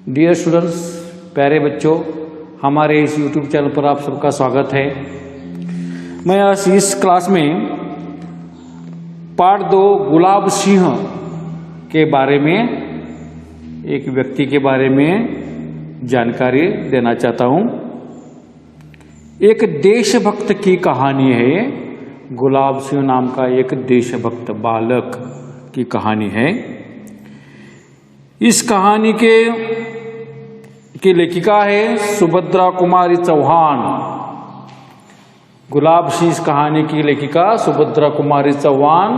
Dear students, प्यारे बच्चों, हमारे इस YouTube चैनल पर आप सबका स्वागत है। मैं आज इस क्लास में पार्ट 2 गुलाब सिंह के बारे में, एक व्यक्ति के बारे में जानकारी देना चाहता हूँ। एक देशभक्त की कहानी है। गुलाब सिंह नाम का एक देशभक्त बालक की कहानी है। इस कहानी की लेखिका है सुभद्रा कुमारी चौहान। गुलाब सिंह इस कहानी की लेखिका सुभद्रा कुमारी चौहान।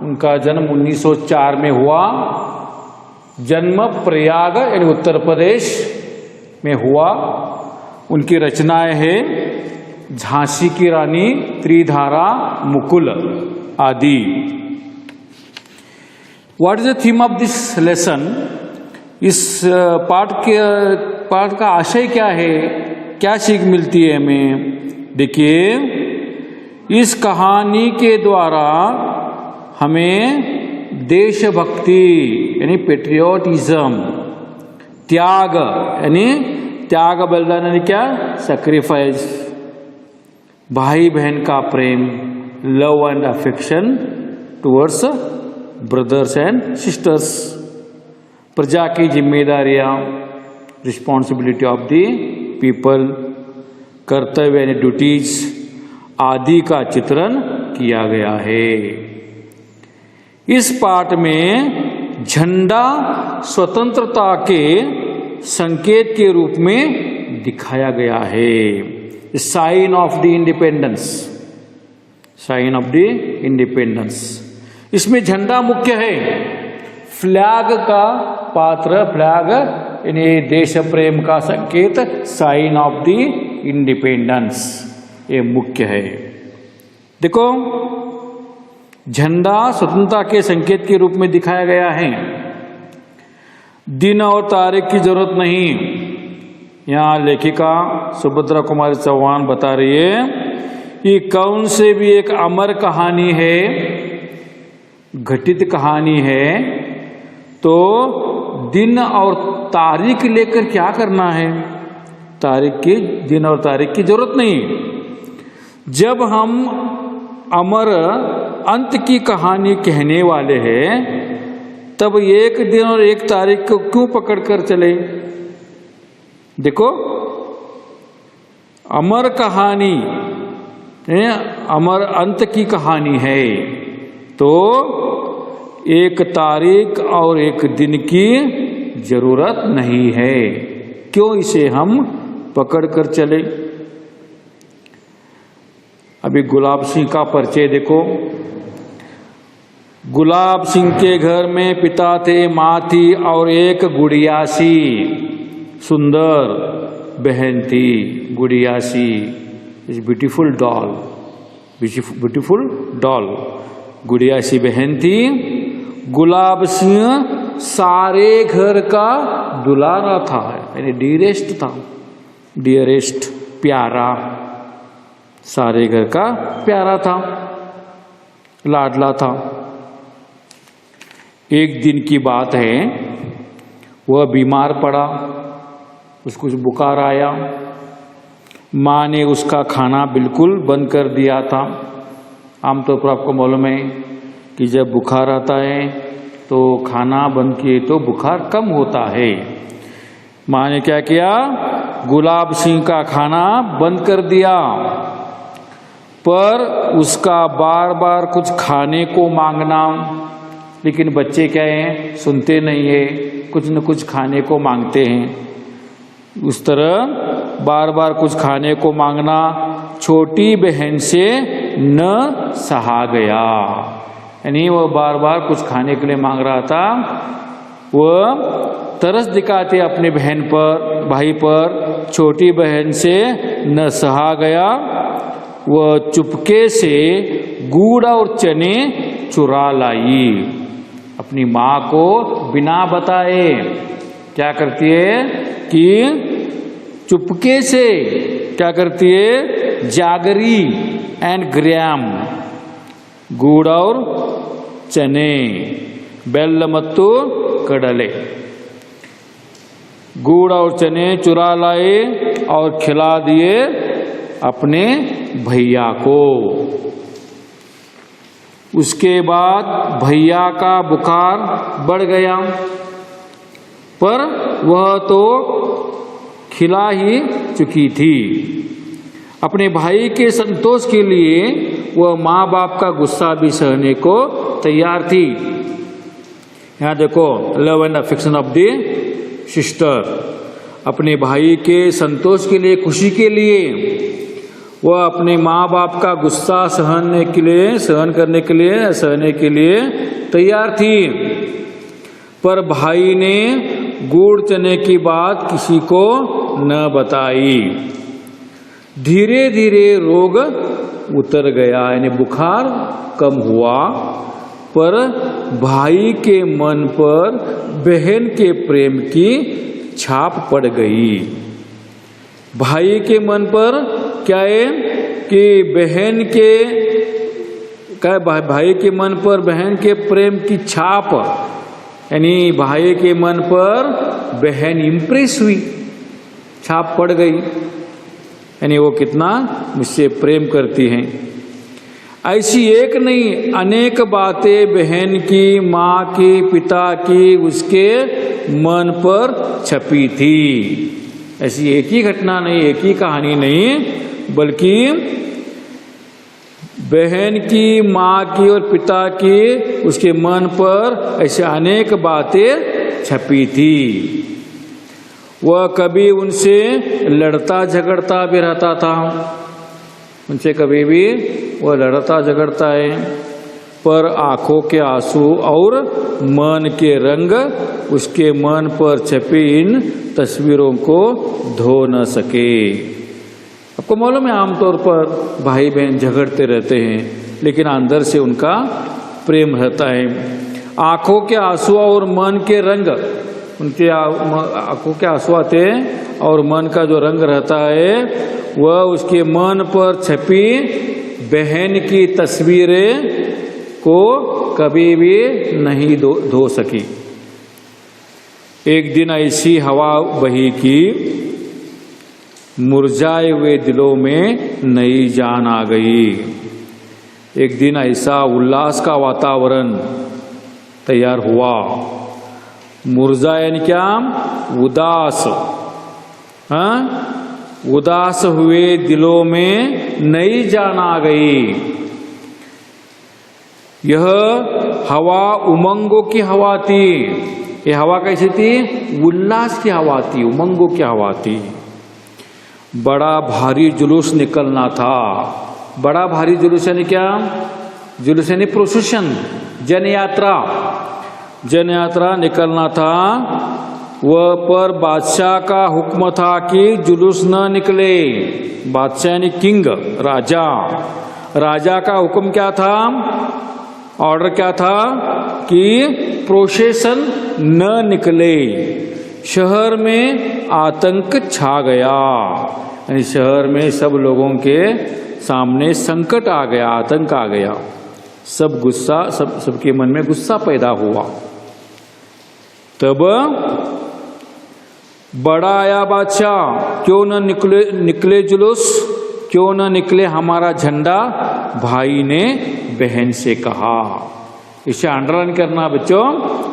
उनका जन्म 1904 में हुआ। जन्म प्रयाग यानी उत्तर प्रदेश में हुआ। उनकी रचनाएं हैं झांसी की रानी, त्रिधारा, मुकुल आदि। What is the theme of this lesson? इस पाठ का आशय क्या है, क्या सीख मिलती है हमें? देखिए, इस कहानी के द्वारा हमें देशभक्ति यानी पेट्रियोटिज्म, त्याग यानी त्याग बलिदान यानी क्या, सैक्रिफाइस, भाई बहन का प्रेम, love and affection towards brothers and sisters, प्रजा की जिम्मेदारियां, रिस्पॉन्सिबिलिटी ऑफ द पीपल, कर्तव्य यानी ड्यूटीज आदि का चित्रण किया गया है। इस पाठ में झंडा स्वतंत्रता के संकेत के रूप में दिखाया गया है। Sign of the independence, sign of the independence. इसमें झंडा मुख्य है। फ्लैग का पात्र, फ्लैग यानी देश प्रेम का संकेत, साइन ऑफ द इंडिपेंडेंस, ये मुख्य है। देखो, झंडा स्वतंत्रता के संकेत के रूप में दिखाया गया है। दिन और तारीख की जरूरत नहीं। यहाँ लेखिका सुभद्रा कुमारी चौहान बता रही है कि कौन से भी एक अमर कहानी है, घटित कहानी है, तो दिन और तारीख लेकर क्या करना है? दिन और तारीख की जरूरत नहीं। जब हम अमर अंत की कहानी कहने वाले हैं, तब एक दिन और एक तारीख को क्यों पकड़कर चले? देखो, अमर कहानी, अमर अंत की कहानी है, तो एक तारीख और एक दिन की जरूरत नहीं है। क्यों इसे हम पकड़ कर चले? अभी गुलाब सिंह का परिचय देखो। गुलाब सिंह के घर में पिता थे, माँ थी और एक गुड़िया सी, सुंदर बहन थी। गुड़िया सी is beautiful doll, beautiful doll. गुड़िया सी बहन थी। गुलाब सिंह सारे घर का दुलारा था, यानी डियरेस्ट था, डियरेस्ट, प्यारा, सारे घर का प्यारा था, लाडला था। एक दिन की बात है, वह बीमार पड़ा, उसको बुखार आया। माँ ने उसका खाना बिल्कुल बंद कर दिया था। आमतौर पर आपको मालूम है कि जब बुखार आता है तो खाना बंद किए तो बुखार कम होता है। माँ ने क्या किया? गुलाब सिंह का खाना बंद कर दिया, पर उसका बार बार कुछ खाने को मांगना। लेकिन बच्चे क्या हैं, सुनते नहीं है, कुछ न कुछ खाने को मांगते हैं। उस तरह बार बार कुछ खाने को मांगना छोटी बहन से न सहा गया। यानी वह बार बार कुछ खाने के लिए मांग रहा था। वह तरस दिखाते अपने बहन पर, भाई पर, छोटी बहन से न सहा गया। वह चुपके से गुड़ और चने चुरा लाई। अपनी माँ को बिना बताए क्या करती है कि चुपके से क्या करती है? जागरी एंड ग्राम, गुड़ और चने, बेल्ल मत्तु कड़ले, गुड़ और चने चुरा लाए और खिला दिए अपने भैया को। उसके बाद भैया का बुखार बढ़ गया, पर वह तो खिला ही चुकी थी। अपने भाई के संतोष के लिए वह माँ बाप का गुस्सा भी सहने को तैयार थी। यहाँ देखो, love and affection of the sister. अपने भाई के संतोष के लिए, खुशी के लिए वह अपने माँ बाप का गुस्सा सहने के लिए तैयार थी। पर भाई ने गुड़ चने की बात किसी को न बताई। धीरे धीरे रोग उतर गया, यानी बुखार कम हुआ, पर भाई के मन पर बहन के प्रेम की छाप पड़ गई। भाई के मन पर क्या है कि भाई के मन पर बहन के प्रेम की छाप, यानी भाई के मन पर बहन इम्प्रेस हुई, छाप पड़ गई, यानी वो कितना मुझसे प्रेम करती हैं। ऐसी एक नहीं, अनेक बातें बहन की, माँ की, पिता की उसके मन पर छपी थी। ऐसी एक ही घटना नहीं, एक ही कहानी नहीं, बल्कि बहन की, माँ की और पिता की उसके मन पर ऐसे अनेक बातें छपी थी। वह कभी उनसे लड़ता झगड़ता भी रहता था, उनसे कभी भी वह लड़ता झगड़ता है, पर आंखों के आंसू और मन के रंग उसके मन पर छपी इन तस्वीरों को धो न सके। आपको मालूम है, आमतौर पर भाई बहन झगड़ते रहते हैं, लेकिन अंदर से उनका प्रेम रहता है। आंखों के आंसू और मन के रंग, उनके आंखों के आंसू आते हैं और मन का जो रंग रहता है वह उसके मन पर छपी बहन की तस्वीरें को कभी भी नहीं धो सकी। एक दिन ऐसी हवा बही कि मुरझाए हुए दिलों में नई जान आ गई। एक दिन ऐसा उल्लास का वातावरण तैयार हुआ। मुरझाए यानी क्या? उदास। उदास हुए दिलों में नई जान आ गई। यह हवा उमंगों की हवा थी। यह हवा कैसी थी? उल्लास की हवा थी, उमंगों की हवा थी। बड़ा भारी जुलूस निकलना था। बड़ा भारी जुलूस यानी क्या? जुलूस यानी प्रोसेशन, जन यात्रा। जन यात्रा निकलना था। वह पर बादशाह का हुक्म था कि जुलूस न निकले। बादशाह यानी किंग, राजा। राजा का हुक्म क्या था? ऑर्डर क्या था? कि प्रोसेशन न निकले। शहर में आतंक छा गया, यानी शहर में सब लोगों के सामने संकट आ गया, आतंक आ गया। सब गुस्सा, सबके मन में गुस्सा पैदा हुआ। तब बड़ा आया बादशाह, क्यों न निकले जुलूस, क्यों न निकले हमारा झंडा, भाई ने बहन से कहा। इसे अंडरलाइन करना बच्चों,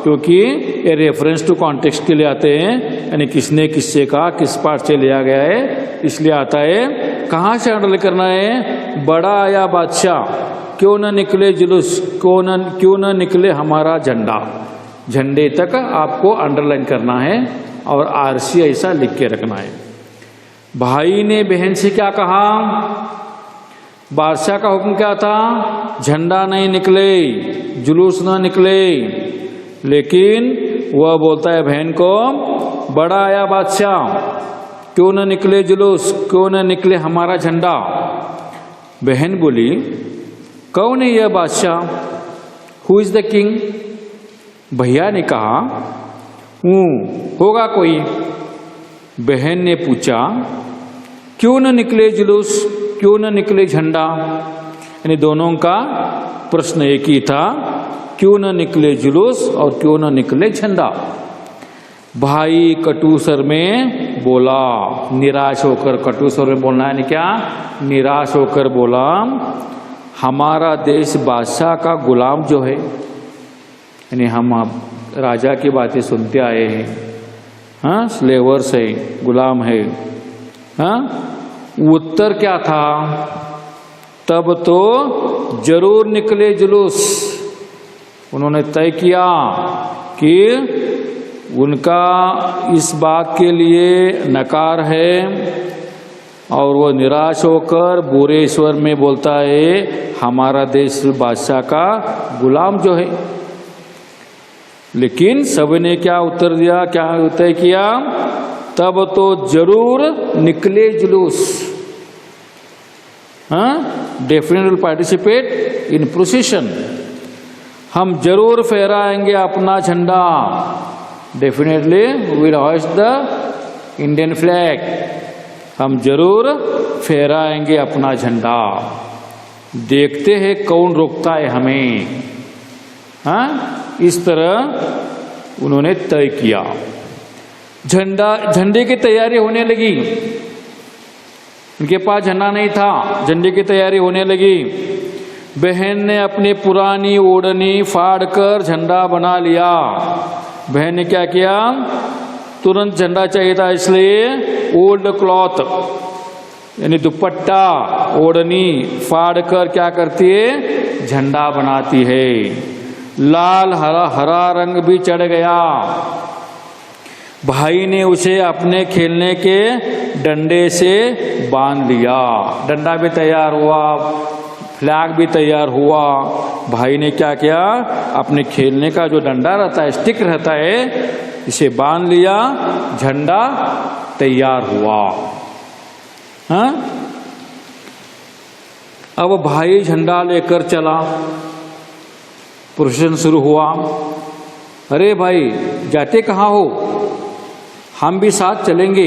क्योंकि ये रेफरेंस टू कॉन्टेक्स्ट के लिए आते हैं, यानी किसने किससे कहा, किस पार्ट से लिया गया है, इसलिए आता है। कहाँ से अंडरलाइन करना है? बड़ा आया बादशाह, क्यों न निकले जुलूस, क्यों न निकले हमारा झंडा। झंडे तक आपको अंडरलाइन करना है और आरसी ऐसा लिख के रखना है। भाई ने बहन से क्या कहा? बादशाह का हुक्म क्या था? झंडा नहीं निकले, जुलूस ना निकले। लेकिन वह बोलता है बहन को, बड़ा आया बादशाह, क्यों न निकले जुलूस, क्यों न निकले हमारा झंडा। बहन बोली, कौन है यह बादशाह? Who is the king? भैया ने कहा, होगा कोई। बहन ने पूछा, क्यों न निकले जुलूस, क्यों न निकले झंडा। यानी दोनों का प्रश्न एक ही था, क्यों न निकले जुलूस और क्यों न निकले झंडा। भाई कटु स्वर में बोला, निराश होकर, कटु स्वर में बोलना है क्या, निराश होकर बोला, हमारा देश बादशाह का गुलाम जो है, यानी हम राजा की बातें सुनते आए हैं, हाँ, स्लेवर्स है, गुलाम है, हाँ। उत्तर क्या था, तब तो जरूर निकले जुलूस। उन्होंने तय किया कि उनका इस बात के लिए नकार है और वो निराश होकर बुरे स्वर में बोलता है, हमारा देश बादशाह का गुलाम जो है। लेकिन सबने क्या उत्तर दिया, क्या तय किया, तब तो जरूर निकले जुलूस, हाँ, definitely will participate in procession, हम जरूर फहराएंगे अपना झंडा, definitely will hoist the Indian flag, हम जरूर फहराएंगे अपना झंडा, देखते हैं कौन रोकता है हमें, हाँ। इस तरह उन्होंने तय किया। झंडे की तैयारी होने लगी, उनके पास झंडा नहीं था, झंडे की तैयारी होने लगी। बहन ने अपनी पुरानी ओढ़नी फाड़कर झंडा बना लिया। बहन ने क्या किया, तुरंत झंडा चाहिए था, इसलिए ओल्ड क्लॉथ यानी दुपट्टा, ओढ़नी फाड़कर क्या करती है, झंडा बनाती है। लाल हरा रंग भी चढ़ गया। भाई ने उसे अपने खेलने के डंडे से बांध लिया। डंडा भी तैयार हुआ, फ्लैग भी तैयार हुआ। भाई ने क्या किया, अपने खेलने का जो डंडा रहता है, स्टिक रहता है, इसे बांध लिया, झंडा तैयार हुआ। हाँ? अब भाई झंडा लेकर चला, प्रोसेशन शुरू हुआ। अरे भाई जाते कहाँ हो, हम भी साथ चलेंगे।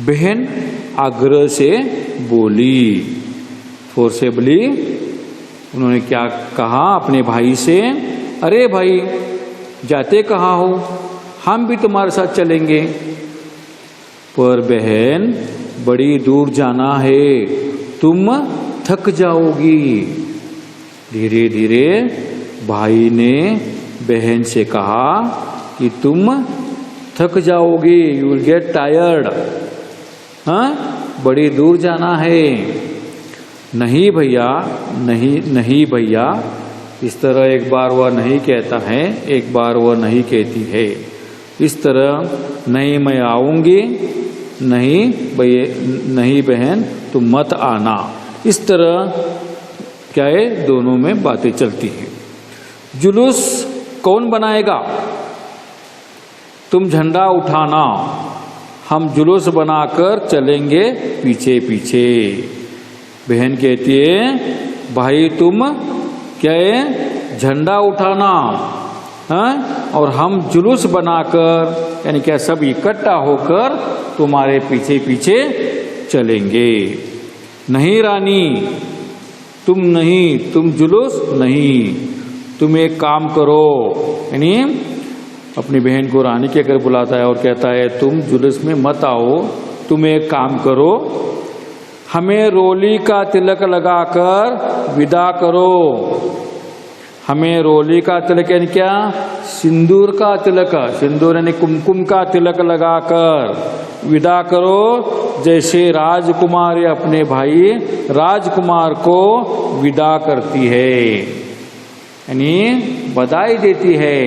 बहन आग्रह से बोली, फोर्सेबली उन्होंने क्या कहा अपने भाई से, अरे भाई जाते कहाँ हो, हम भी तुम्हारे साथ चलेंगे। पर बहन बड़ी दूर जाना है, तुम थक जाओगी। धीरे धीरे भाई ने बहन से कहा कि तुम थक जाओगी, यू विल गेट टायर्ड, हाँ, बड़ी दूर जाना है। नहीं भैया, नहीं भैया, इस तरह एक बार वह नहीं कहता है, एक बार वह नहीं कहती है। इस तरह नहीं मैं आऊंगी, नहीं बहन तुम मत आना। इस तरह क्या है, दोनों में बातें चलती हैं। जुलूस कौन बनाएगा, तुम झंडा उठाना, हम जुलूस बनाकर चलेंगे पीछे पीछे। बहन कहती है भाई तुम क्या है, झंडा उठाना, हाँ, और हम जुलूस बनाकर, यानी क्या सब इकट्ठा होकर तुम्हारे पीछे पीछे चलेंगे। नहीं रानी, तुम नहीं, तुम जुलूस नहीं, तुम एक काम करो, यानी अपनी बहन को रानी कहकर बुलाता है और कहता है तुम जुलूस में मत आओ, तुम एक काम करो, हमें रोली का तिलक लगाकर विदा करो। हमें रोली का तिलक यानी क्या, सिंदूर का तिलक, सिंदूर यानी कुमकुम का तिलक लगाकर विदा करो, जैसे राजकुमारी अपने भाई राजकुमार को विदा करती है, यानी बधाई देती है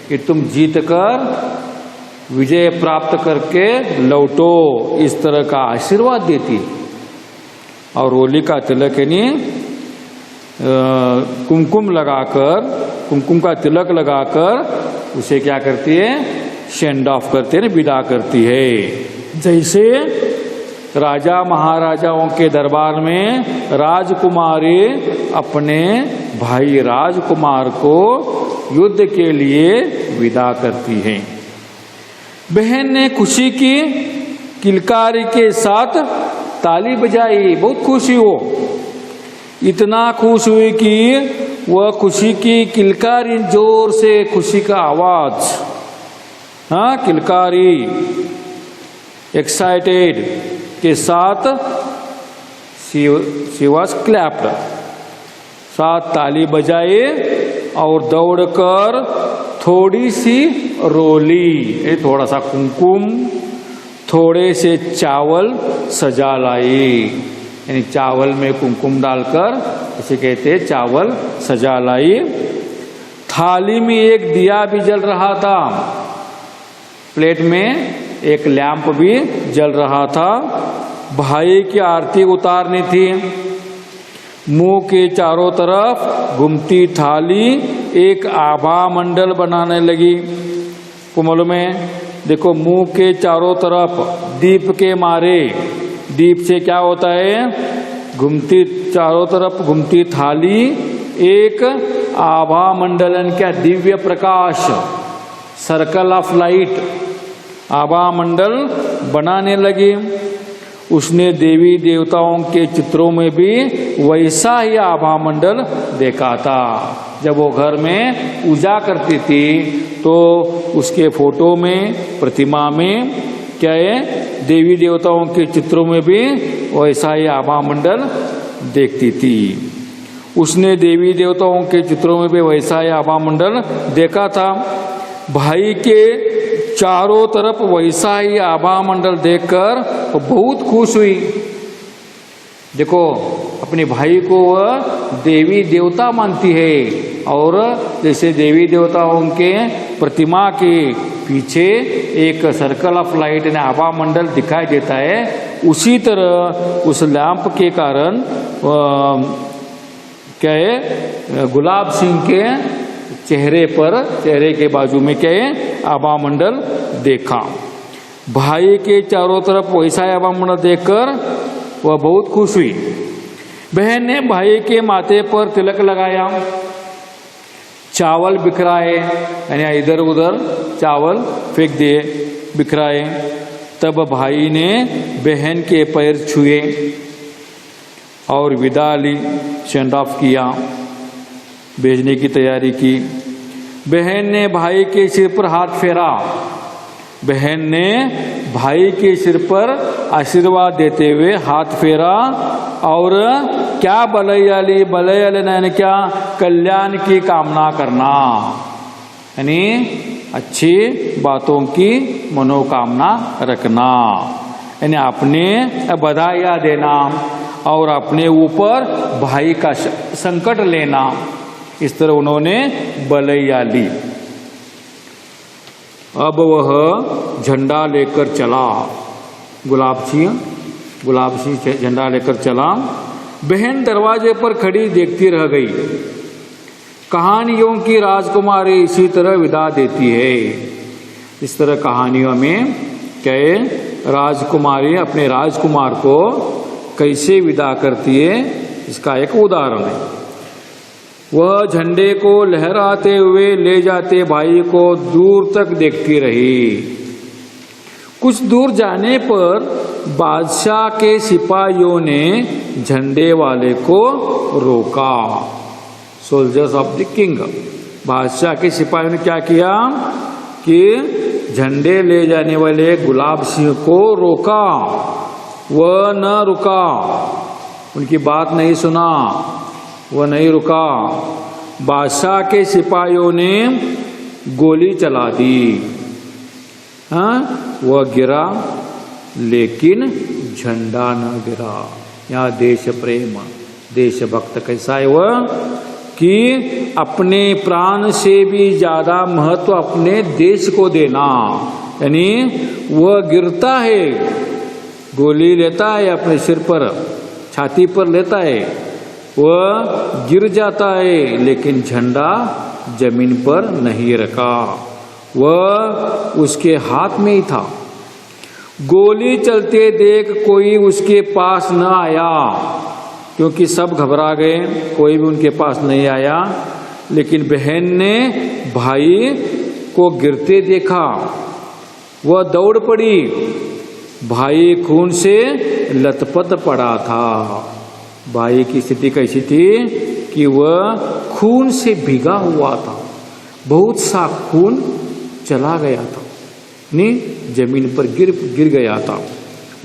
कि तुम जीतकर विजय प्राप्त करके लौटो, इस तरह का आशीर्वाद देती। और रोली का तिलक यानी कुमकुम लगाकर, कुमकुम का तिलक लगाकर उसे क्या करती है, सेंड ऑफ करती है, विदा करती है। जैसे राजा महाराजाओं के दरबार में राजकुमारी अपने भाई राजकुमार को युद्ध के लिए विदा करती है। बहन ने खुशी की किलकारी के साथ ताली बजाई, बहुत खुशी हो, इतना खुश हुई कि वह खुशी की किलकारी, जोर से खुशी का आवाज, हाँ, किलकारी, एक्साइटेड के साथ शी वॉज क्लैप्ड, साथ ताली बजाए और दौड़कर थोड़ी सी रोली, ये थोड़ा सा कुमकुम, थोड़े से चावल सजा लाई, यानी चावल में कुमकुम डालकर इसे कहते हैं चावल सजा लाई। थाली में एक दिया भी जल रहा था, प्लेट में एक लैंप भी जल रहा था। भाई की आरती उतारनी थी। मुंह के चारों तरफ घूमती थाली एक आभा मंडल बनाने लगी। को मालूम है, देखो मुंह के चारों तरफ दीप के मारे, दीप से क्या होता है, घूमती चारों तरफ घूमती थाली एक आभा मंडलन, क्या Divya Prakash, circle of light, आभा मंडल बनाने लगी। उसने देवी देवताओं के चित्रों में भी वैसा ही आभा मंडल देखा था। जब वो घर में पूजा करती थी तो उसके फोटो में, प्रतिमा में क्या है, देवी देवताओं के चित्रों में भी वैसा ही आभा मंडल देखती थी। उसने देवी देवताओं के चित्रों में भी वैसा ही आभा मंडल देखा था। भाई के चारों तरफ वैसा ही आभा मंडल देखकर वो बहुत खुश हुई। देखो अपने भाई को वह देवी देवता मानती है, और जैसे देवी देवताओं के प्रतिमा के पीछे एक सर्कल ऑफ लाइट यानी आभा मंडल दिखाई देता है, उसी तरह उस लैंप के कारण क्या है, गुलाब सिंह के चेहरे पर, चेहरे के बाजू में क्या है, आभा मंडल देखा। भाई के चारों तरफ वैसा आभा मंडल देखकर वह बहुत खुश हुई। बहन ने भाई के माथे पर तिलक लगाया, चावल बिखराए, यानी इधर उधर चावल फेंक दिए, बिखराए। तब भाई ने बहन के पैर छुए और विदा ली, सेंड ऑफ किया, भेजने की तैयारी की। बहन ने भाई के सिर पर हाथ फेरा, बहन ने भाई के सिर पर आशीर्वाद देते हुए हाथ फेरा और क्या बलैया ली, बलैया लेना यानी क्या, कल्याण की कामना करना, यानी अच्छी बातों की मनोकामना रखना, यानी अपने बधाइयाँ देना और अपने ऊपर भाई का संकट लेना। इस तरह उन्होंने बलैया ली। अब वह झंडा लेकर चला, गुलाब सिंह झंडा लेकर चला। बहन दरवाजे पर खड़ी देखती रह गई। कहानियों की राजकुमारी इसी तरह विदा देती है। इस तरह कहानियों में क्या है, राजकुमारी अपने राजकुमार को कैसे विदा करती है, इसका एक उदाहरण है। वह झंडे को लहराते हुए ले जाते भाई को दूर तक देखती रही। कुछ दूर जाने पर बादशाह के सिपाहियों ने झंडे वाले को रोका। सोल्जर्स ऑफ द किंग, बादशाह के सिपाहियों ने क्या किया कि झंडे ले जाने वाले गुलाब सिंह को रोका। वह न रुका, उनकी बात नहीं सुना, वह नहीं रुका। बादशाह के सिपाहियों ने गोली चला दी। हाँ, वह गिरा लेकिन झंडा न गिरा। यहाँ देश प्रेम, देशभक्त कैसा है वह कि अपने प्राण से भी ज्यादा महत्व अपने देश को देना। यानी वह गिरता है, गोली लेता है अपने सिर पर, छाती पर लेता है, वह गिर जाता है लेकिन झंडा जमीन पर नहीं रखा, वह उसके हाथ में ही था। गोली चलते देख कोई उसके पास न आया, क्योंकि सब घबरा गए, कोई भी उनके पास नहीं आया। लेकिन बहन ने भाई को गिरते देखा, वह दौड़ पड़ी। भाई खून से लथपथ पड़ा था। भाई की स्थिति कैसी थी कि वह खून से भीगा हुआ था, बहुत सा खून चला गया था। जमीन पर गिर गया था,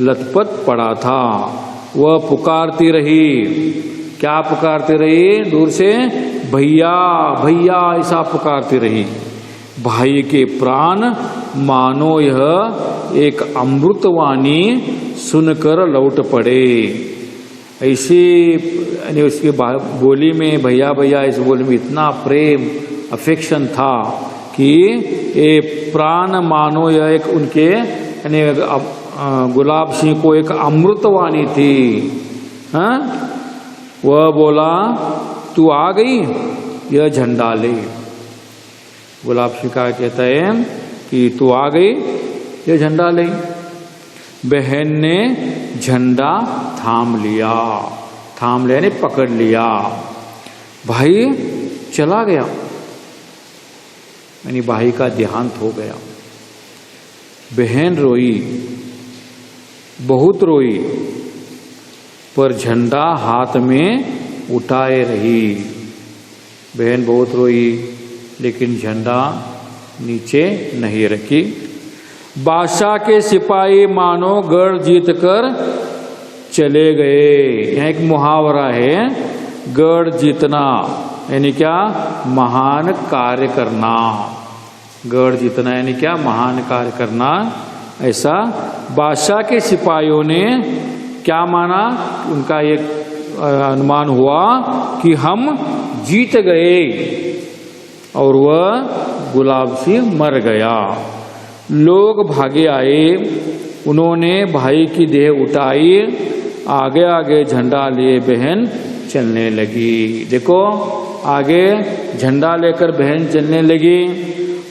लथपथ पड़ा था। वह पुकारती रही, क्या पुकारती रही? दूर से भैया भैया ऐसा पुकारती रही। भाई के प्राण मानो यह एक अमृतवाणी सुनकर लौट पड़े। ऐसी यानी उसकी बोली में भैया भैया इस बोली में इतना प्रेम अफेक्शन था कि ये प्राण मानो यह एक उनके यानी गुलाब सिंह को एक अमृतवाणी थी। हाँ, वह बोला तू आ गई, यह झंडा ले। गुलाब सिंह का कहता है कि तू आ गई, यह झंडा ले। बहन ने झंडा थाम लिया यानी पकड़ लिया। भाई चला गया, यानी भाई का देहांत हो गया। बहन रोई, बहुत रोई, पर झंडा हाथ में उठाए रही। बहन बहुत रोई लेकिन झंडा नीचे नहीं रखी। बादशाह के सिपाही मानो गढ़ जीत कर चले गए। यहाँ एक मुहावरा है, गढ़ जीतना यानी क्या? महान कार्य करना। गढ़ जीतना यानी क्या? महान कार्य करना। ऐसा बादशाह के सिपाहियों ने क्या माना? उनका एक अनुमान हुआ कि हम जीत गए और वह गुलाब सिंह मर गया। लोग भागे आए, उन्होंने भाई की देह उठाई, आगे आगे झंडा लिए बहन चलने लगी। देखो आगे झंडा लेकर बहन चलने लगी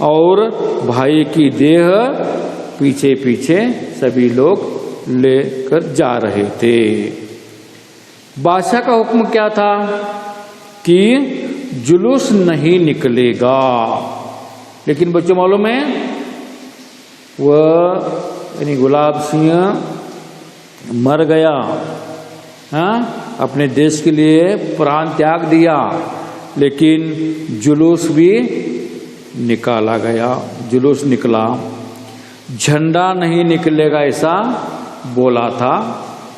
और भाई की देह पीछे पीछे सभी लोग लेकर जा रहे थे। बादशाह का हुक्म क्या था कि जुलूस नहीं निकलेगा, लेकिन बच्चों मालूम है वह यानी गुलाब सिंह मर गया। हाँ, अपने देश के लिए प्राण त्याग दिया, लेकिन जुलूस भी निकाला गया, जुलूस निकला। झंडा नहीं निकलेगा ऐसा बोला था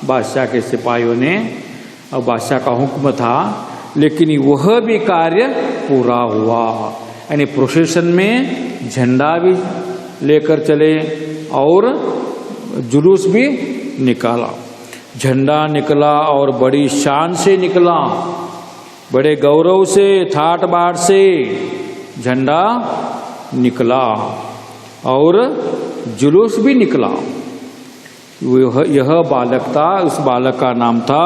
बादशाह के सिपाहियों ने, और बादशाह का हुक्म था, लेकिन वह भी कार्य पूरा हुआ। यानी प्रोसेशन में झंडा भी लेकर चले और जुलूस भी निकाला। झंडा निकला और बड़ी शान से निकला, बड़े गौरव से, ठाट बाट से झंडा निकला और जुलूस भी निकला। यह बालक था, उस बालक का नाम था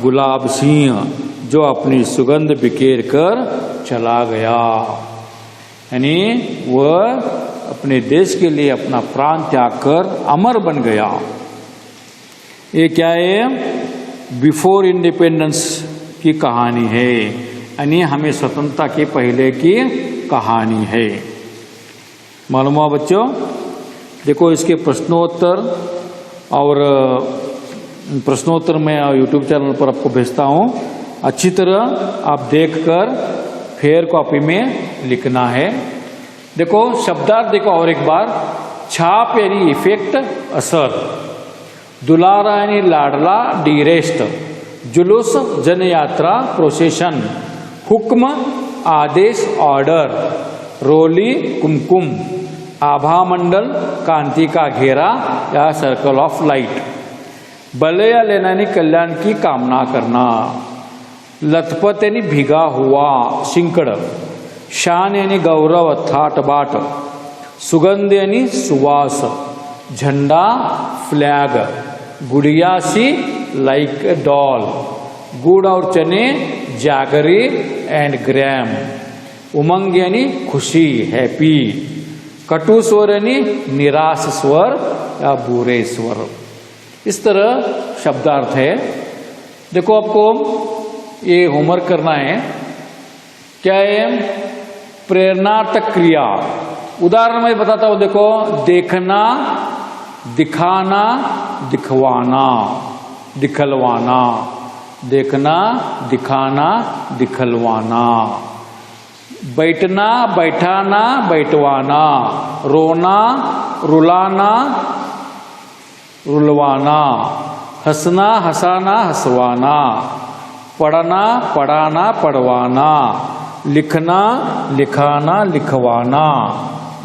गुलाब सिंह, जो अपनी सुगंध बिखेर कर चला गया। यानी वह अपने देश के लिए अपना प्राण त्याग कर अमर बन गया। ये क्या है? बिफोर इंडिपेंडेंस की कहानी है, यानी हमें स्वतंत्रता के पहले की कहानी है। मालूम हुआ बच्चों? देखो इसके प्रश्नोत्तर और प्रश्नोत्तर मैं यूट्यूब चैनल पर आपको भेजता हूँ। अच्छी तरह आप देखकर फेयर कॉपी में लिखना है। देखो शब्दार्थ देखो और एक बार। छाप यानी इफेक्ट, असर। दुलारा यानी लाडला, डीरेस्ट। जुलूस जन यात्रा, प्रोसेशन। हुक्म आदेश, ऑर्डर। रोली कुमकुम। आभा मंडल, कांति का घेरा या सर्कल ऑफ लाइट। भले या लेना यानी कल्याण की कामना करना। लथपथ यानी भीगा हुआ, सिंकड़। शान यानी गौरव, ठाट बाट। सुगंध यानी सुवास। झंडा, फ्लैग। गुड़िया सी, लाइक ए डॉल। गुड़ और चने, जागरी एंड ग्रैम। उमंग यानी खुशी, हैप्पी। कटु स्वर यानी निराश स्वर या बुरे स्वर। इस तरह शब्दार्थ है। देखो आपको ये होमवर्क करना है। क्या है? प्रेरणार्थक क्रिया। उदाहरण में बताता हूं। देखो, देखना, दिखाना, दिखवाना, दिखलवाना। देखना, दिखाना, दिखलवाना। बैठना, बैठाना, बैठवाना। रोना, रुलाना रुलवाना, हंसना हंसाना हंसवाना, पढ़ना पढ़ाना पढ़वाना, लिखना लिखाना लिखवाना,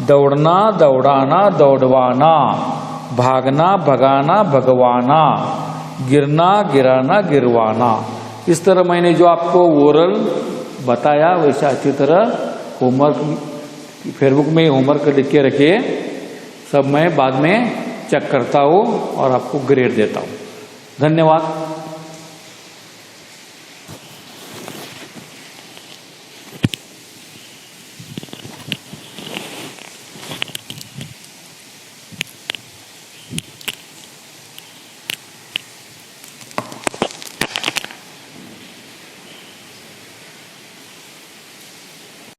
दौड़ना दौड़ाना दौड़वाना, भागना भगाना भगवाना, गिरना गिराना गिरवाना। इस तरह मैंने जो आपको ओरल बताया वैसे अच्छी तरह होमवर्क फेसबुक में होमवर्क लिख के रखिए। सब मैं बाद में चेक करता हूँ और आपको ग्रेड देता हूँ। धन्यवाद।